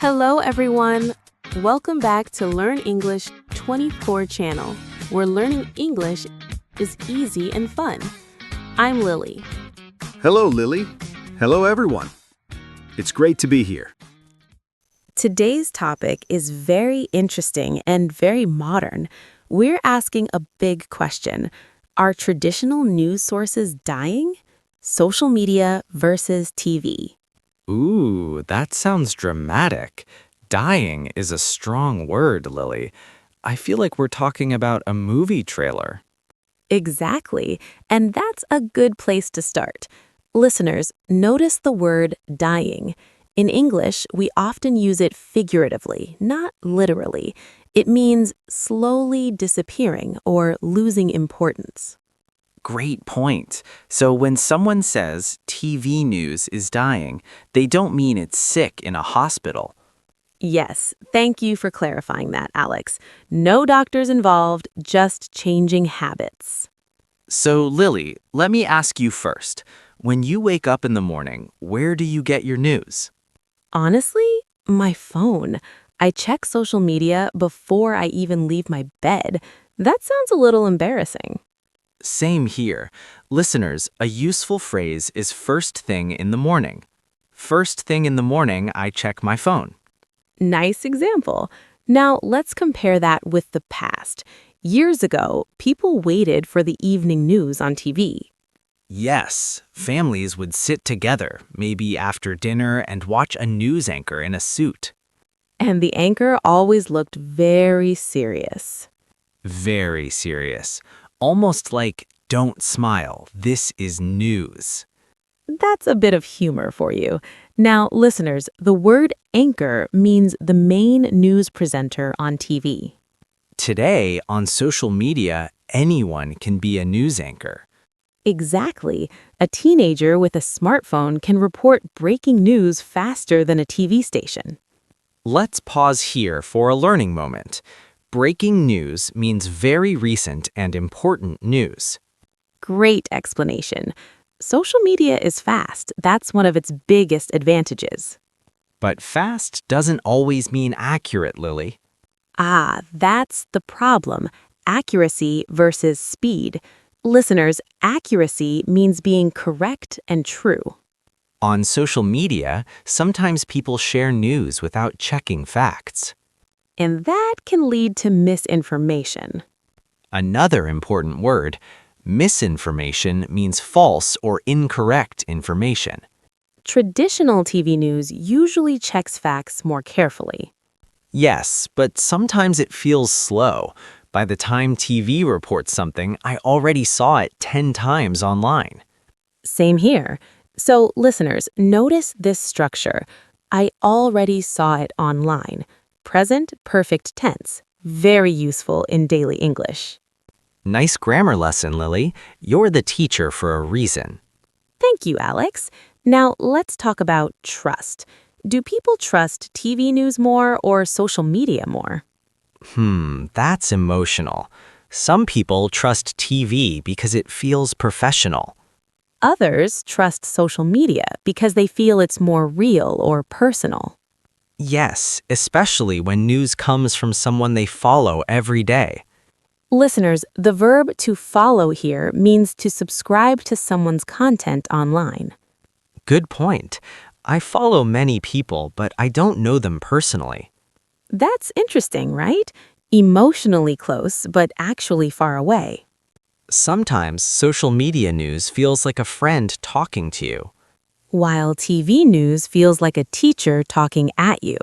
Hello, everyone. Welcome back to Learn English 24 channel, where learning English is easy and fun. I'm Lily. Hello, Lily. Hello, everyone. It's great to be here. Today's topic is very interesting and very modern. We're asking a big question. Are traditional news sources dying? Social media versus TV. Ooh, that sounds dramatic. Dying is a strong word, Lily. I feel like we're talking about a movie trailer. Exactly, and that's a good place to start. Listeners, notice the word dying. In English, we often use it figuratively, not literally. It means slowly disappearing or losing importance. Great point. So when someone says TV news is dying, they don't mean it's sick in a hospital. Yes, thank you for clarifying that, Alex. No doctors involved, just changing habits. So, Lily, let me ask you first. When you wake up in the morning, where do you get your news? Honestly, my phone. I check social media before I even leave my bed. That sounds a little embarrassing. Same here. Listeners, a useful phrase is first thing in the morning. First thing in the morning, I check my phone. Nice example. Now, let's compare that with the past. Years ago, people waited for the evening news on TV. Yes, families would sit together, maybe after dinner, and watch a news anchor in a suit. And the anchor always looked very serious. Very serious. Almost like, don't smile, this is news. That's a bit of humor for you. Now, listeners, the word anchor means the main news presenter on TV. Today, on social media, anyone can be a news anchor. Exactly. A teenager with a smartphone can report breaking news faster than a TV station. Let's pause here for a learning moment. Breaking news means very recent and important news. Great explanation. Social media is fast. That's one of its biggest advantages. But fast doesn't always mean accurate, Lily. That's the problem. Accuracy versus speed. Listeners, accuracy means being correct and true. On social media, sometimes people share news without checking facts. And that can lead to misinformation. Another important word, misinformation means false or incorrect information. Traditional TV news usually checks facts more carefully. Yes, but sometimes it feels slow. By the time TV reports something, I already saw it 10 times online. Same here. So, listeners, notice this structure. I already saw it online. Present perfect tense. Very useful in daily English. Nice grammar lesson, Lily. You're the teacher for a reason. Thank you, Alex. Now, let's talk about trust. Do people trust TV news more or social media more? That's emotional. Some people trust TV because it feels professional. Others trust social media because they feel it's more real or personal. Yes, especially when news comes from someone they follow every day. Listeners, the verb to follow here means to subscribe to someone's content online. Good point. I follow many people, but I don't know them personally. That's interesting, right? Emotionally close, but actually far away. Sometimes social media news feels like a friend talking to you. While TV news feels like a teacher talking at you.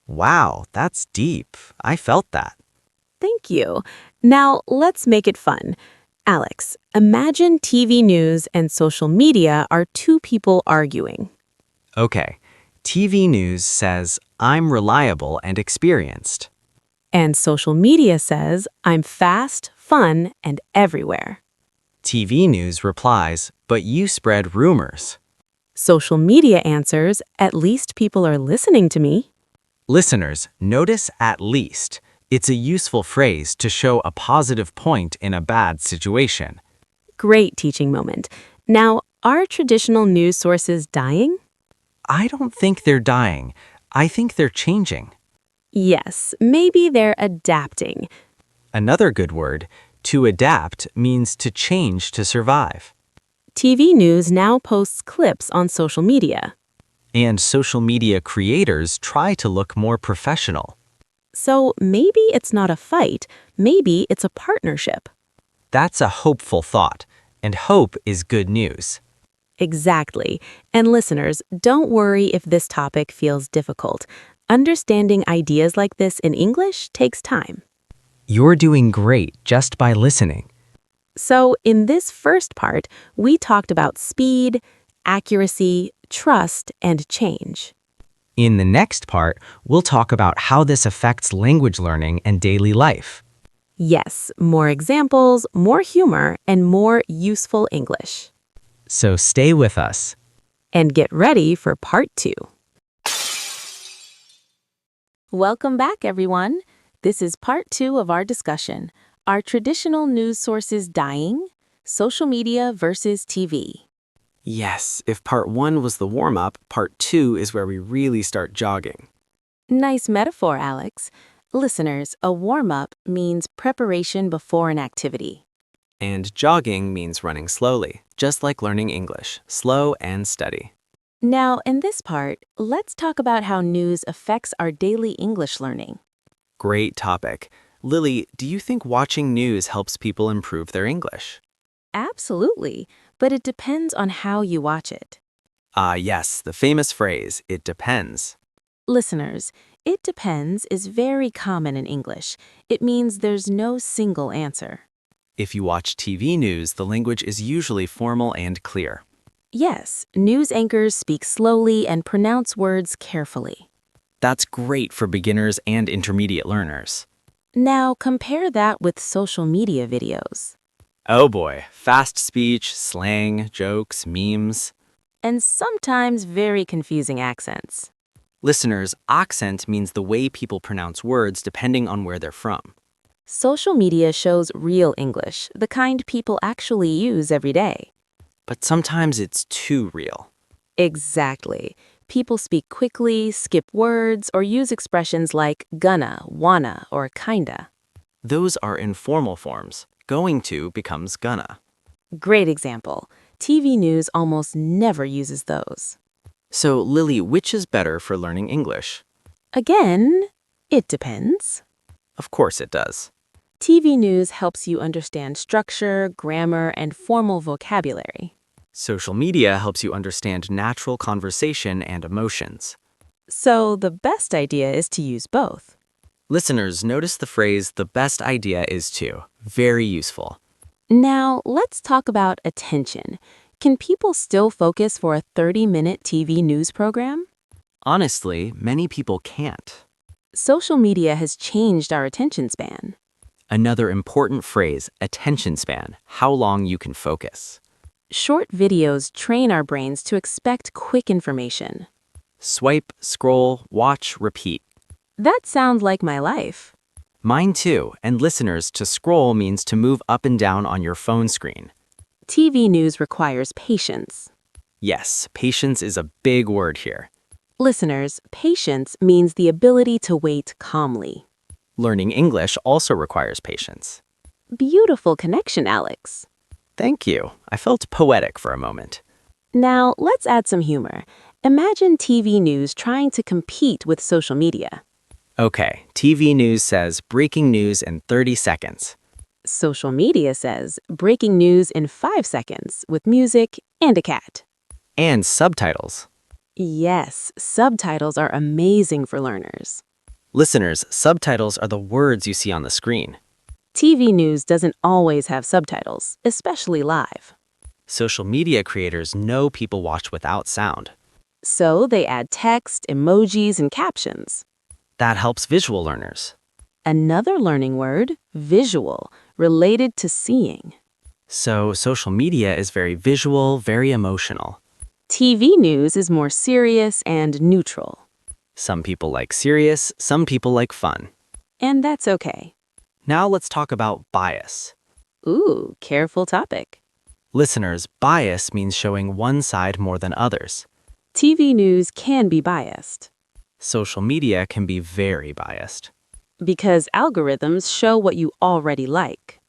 Wow, that's deep. I felt that. Thank you. Now, let's make it fun. Alex, imagine TV news and social media are two people arguing. Okay, TV news says, I'm reliable and experienced. And social media says, I'm fast, fun, and everywhere. TV news replies, but you spread rumors. Social media answers, at least people are listening to me. Listeners, notice at least. It's a useful phrase to show a positive point in a bad situation. Great teaching moment. Now, are traditional news sources dying? I don't think they're dying. I think they're changing. Yes, maybe they're adapting. Another good word, to adapt, means to change to survive. TV news now posts clips on social media. And social media creators try to look more professional. So maybe it's not a fight, maybe it's a partnership. That's a hopeful thought, and hope is good news. Exactly. And listeners, don't worry if this topic feels difficult. Understanding ideas like this in English takes time. You're doing great just by listening. So, in this first part, we talked about speed, accuracy, trust, and change. In the next part, we'll talk about how this affects language learning and daily life. Yes, more examples, more humor, and more useful English. So stay with us. And get ready for part 2. Welcome back, everyone. This is part 2 of our discussion. Are traditional news sources dying? Social media versus TV. Yes, if part 1 was the warm-up, part 2 is where we really start jogging. Nice metaphor, Alex. Listeners, a warm-up means preparation before an activity. And jogging means running slowly, just like learning English, slow and steady. Now, in this part, let's talk about how news affects our daily English learning. Great topic. Lily, do you think watching news helps people improve their English? Absolutely, but it depends on how you watch it. Yes, the famous phrase, it depends. Listeners, it depends is very common in English. It means there's no single answer. If you watch TV news, the language is usually formal and clear. Yes, news anchors speak slowly and pronounce words carefully. That's great for beginners and intermediate learners. Now, compare that with social media videos. Oh boy, fast speech, slang, jokes, memes. And sometimes very confusing accents. Listeners, accent means the way people pronounce words depending on where they're from. Social media shows real English, the kind people actually use every day. But sometimes it's too real. Exactly. People speak quickly, skip words, or use expressions like gonna, wanna, or kinda. Those are informal forms. Going to becomes gonna. Great example. TV news almost never uses those. So, Lily, which is better for learning English? Again, it depends. Of course it does. TV news helps you understand structure, grammar, and formal vocabulary. Social media helps you understand natural conversation and emotions. So the best idea is to use both. Listeners, notice the phrase, the best idea is to. Very useful. Now, let's talk about attention. Can people still focus for a 30-minute TV news program? Honestly, many people can't. Social media has changed our attention span. Another important phrase, attention span, how long you can focus. Short videos train our brains to expect quick information. Swipe, scroll, watch, repeat. That sounds like my life. Mine too, and listeners, to scroll means to move up and down on your phone screen. TV news requires patience. Yes, patience is a big word here. Listeners, patience means the ability to wait calmly. Learning English also requires patience. Beautiful connection, Alex. Thank you. I felt poetic for a moment. Now, let's add some humor. Imagine TV news trying to compete with social media. Okay, TV news says breaking news in 30 seconds. Social media says breaking news in 5 seconds with music and a cat. And subtitles. Yes, subtitles are amazing for learners. Listeners, subtitles are the words you see on the screen. TV news doesn't always have subtitles, especially live. Social media creators know people watch without sound. So they add text, emojis, and captions. That helps visual learners. Another learning word, visual, related to seeing. So social media is very visual, very emotional. TV news is more serious and neutral. Some people like serious, some people like fun. And that's okay. Now let's talk about bias. Ooh, careful topic. Listeners, bias means showing one side more than others. TV news can be biased. Social media can be very biased. Because algorithms show what you already like.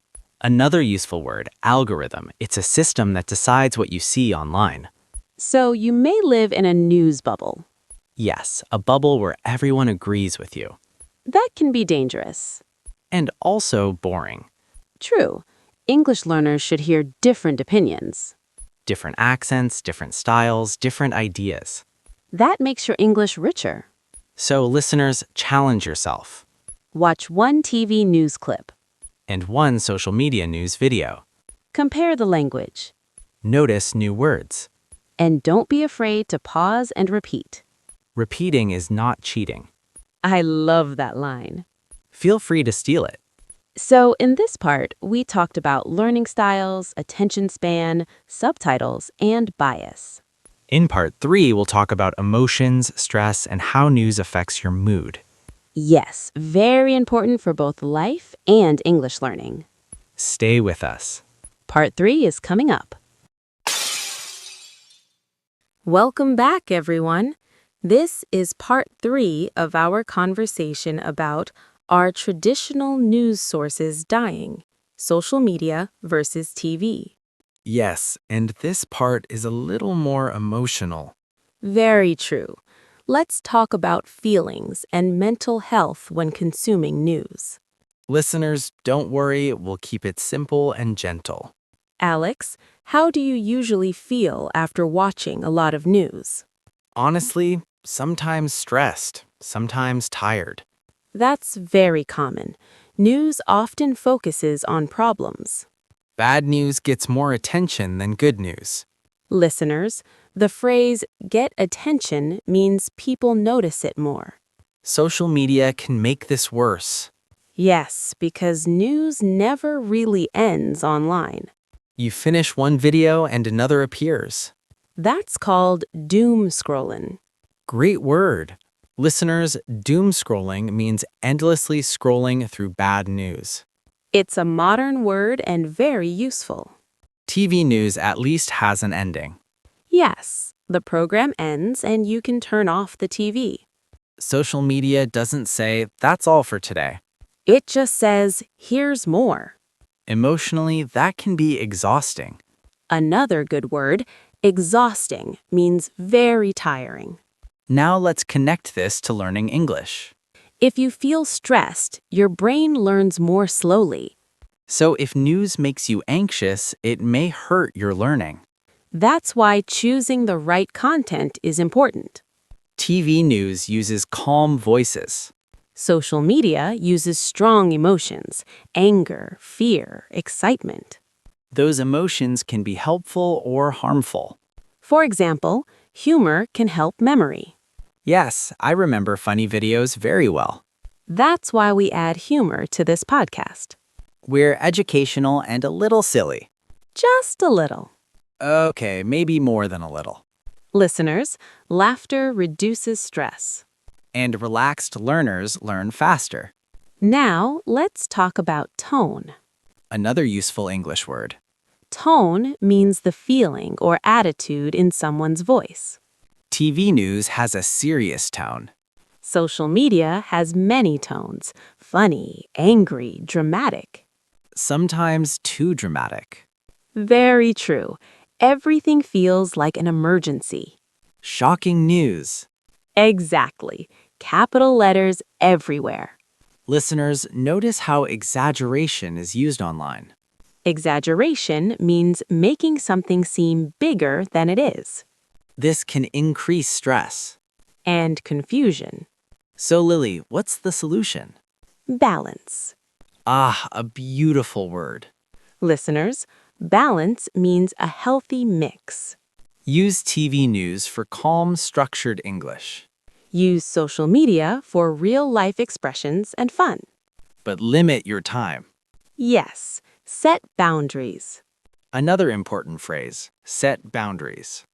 Another useful word, algorithm. It's a system that decides what you see online. So you may live in a news bubble. Yes, a bubble where everyone agrees with you. That can be dangerous. And also boring. True. English learners should hear different opinions. Different accents, different styles, different ideas. That makes your English richer. So listeners, challenge yourself. Watch one TV news clip. And one social media news video. Compare the language. Notice new words. And don't be afraid to pause and repeat. Repeating is not cheating. I love that line. Feel free to steal it. So in this part, we talked about learning styles, attention span, subtitles, and bias. In part 3, we'll talk about emotions, stress, and how news affects your mood. Yes, very important for both life and English learning. Stay with us. Part 3 is coming up. Welcome back, everyone. This is part 3 of our conversation about are traditional news sources dying? Social media versus TV. Yes, and this part is a little more emotional. Very true. Let's talk about feelings and mental health when consuming news. Listeners, don't worry, we'll keep it simple and gentle. Alex, how do you usually feel after watching a lot of news? Honestly, sometimes stressed, sometimes tired. That's very common. News often focuses on problems. Bad news gets more attention than good news. Listeners, the phrase get attention means people notice it more. Social media can make this worse. Yes, because news never really ends online. You finish one video and another appears. That's called doom scrolling. Great word. Listeners, doom scrolling means endlessly scrolling through bad news. It's a modern word and very useful. TV news at least has an ending. Yes, the program ends and you can turn off the TV. Social media doesn't say, that's all for today. It just says, here's more. Emotionally, that can be exhausting. Another good word, exhausting, means very tiring. Now let's connect this to learning English. If you feel stressed, your brain learns more slowly. So if news makes you anxious, it may hurt your learning. That's why choosing the right content is important. TV news uses calm voices. Social media uses strong emotions, anger, fear, excitement. Those emotions can be helpful or harmful. For example, humor can help memory. Yes, I remember funny videos very well. That's why we add humor to this podcast. We're educational and a little silly. Just a little. Okay, maybe more than a little. Listeners, laughter reduces stress. And relaxed learners learn faster. Now, let's talk about tone. Another useful English word. Tone means the feeling or attitude in someone's voice. TV news has a serious tone. Social media has many tones: funny, angry, dramatic. Sometimes too dramatic. Very true. Everything feels like an emergency. Shocking news. Exactly. Capital letters everywhere. Listeners, notice how exaggeration is used online. Exaggeration means making something seem bigger than it is. This can increase stress. And confusion. So Lily, what's the solution? Balance. Ah, a beautiful word. Listeners, balance means a healthy mix. Use TV news for calm, structured English. Use social media for real-life expressions and fun. But limit your time. Yes, set boundaries. Another important phrase, set boundaries.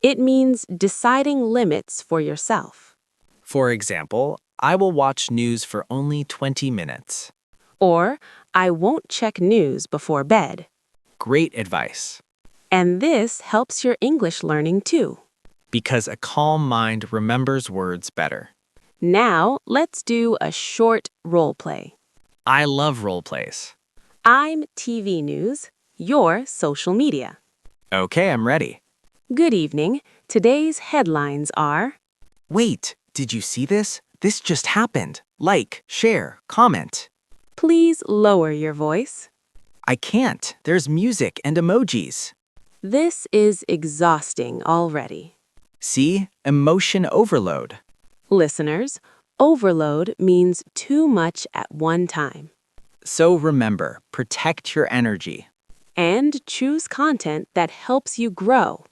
It means deciding limits for yourself. For example, I will watch news for only 20 minutes. Or, I won't check news before bed. Great advice. And this helps your English learning too. Because a calm mind remembers words better. Now, let's do a short role play. I love role plays. I'm TV news, you're social media. Okay, I'm ready. Good evening. Today's headlines are: Wait, did you see this? This just happened. Like, share, comment. please lower your voice. I can't. There's music and emojis. This is exhausting already. See? Emotion overload. Listeners, overload means too much at one time. So remember, protect your energy. And choose content that helps you grow.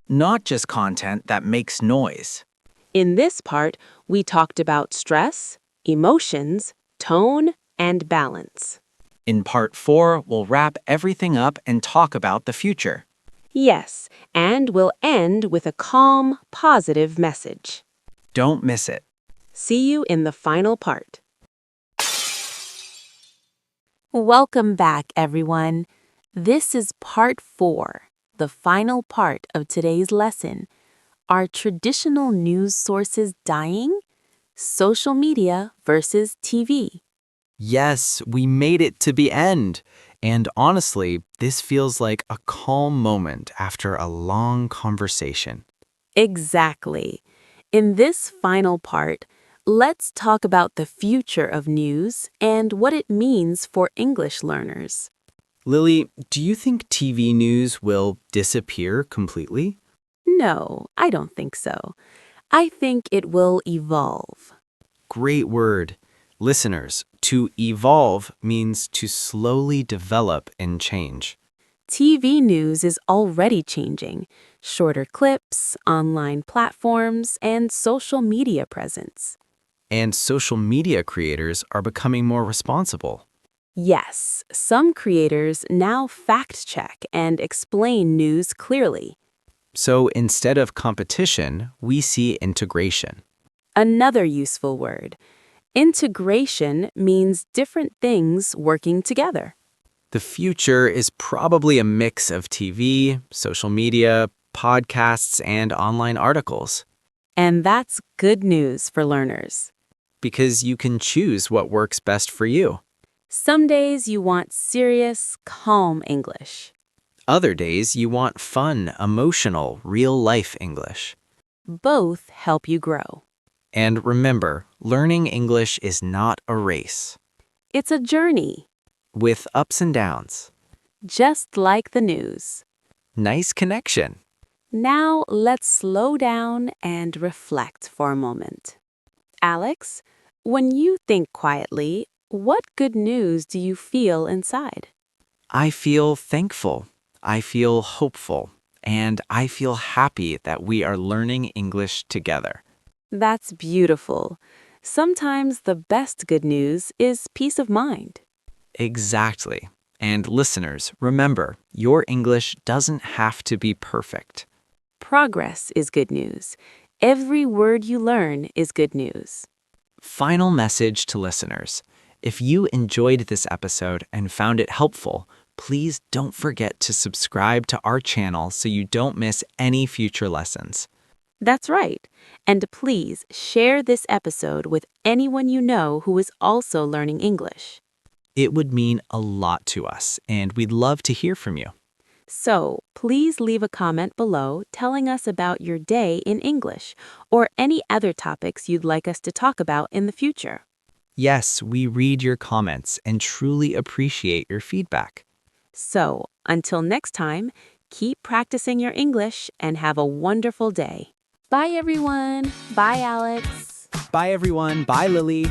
Not just content that makes noise. In this part, we talked about stress, emotions, tone, and balance. In part 4, we'll wrap everything up and talk about the future. Yes, and we'll end with a calm, positive message. Don't miss it. See you in the final part. Welcome back, everyone. This is part 4, the final part of today's lesson. Are traditional news sources dying? Social media versus TV. Yes, we made it to the end. And honestly, this feels like a calm moment after a long conversation. Exactly. In this final part, let's talk about the future of news and what it means for English learners. Lily, do you think TV news will disappear completely? No, I don't think so. I think it will evolve. Great word. Listeners, to evolve means to slowly develop and change. TV news is already changing. Shorter clips, online platforms, and social media presence. And social media creators are becoming more responsible. Yes, some creators now fact-check and explain news clearly. So instead of competition, we see integration. Another useful word. Integration means different things working together. The future is probably a mix of TV, social media, podcasts, and online articles. And that's good news for learners. Because you can choose what works best for you. Some days you want serious, calm English. Other days you want fun, emotional, real-life English. Both help you grow. And remember, learning English is not a race. It's a journey, With ups and downs. just like the news. Nice connection. Now let's slow down and reflect for a moment. Alex, when you think quietly, what good news do you feel inside? I feel thankful. I feel hopeful. And I feel happy that we are learning English together. That's beautiful. Sometimes the best good news is peace of mind. Exactly. And listeners, remember, your English doesn't have to be perfect. Progress is good news. Every word you learn is good news. Final message to listeners. If you enjoyed this episode and found it helpful, please don't forget to subscribe to our channel so you don't miss any future lessons. That's right. And please share this episode with anyone you know who is also learning English. It would mean a lot to us, and we'd love to hear from you. So please leave a comment below telling us about your day in English or any other topics you'd like us to talk about in the future. Yes, we read your comments and truly appreciate your feedback. So until next time, keep practicing your English and have a wonderful day. Bye, everyone. Bye, Alex. Bye, everyone. Bye, Lily.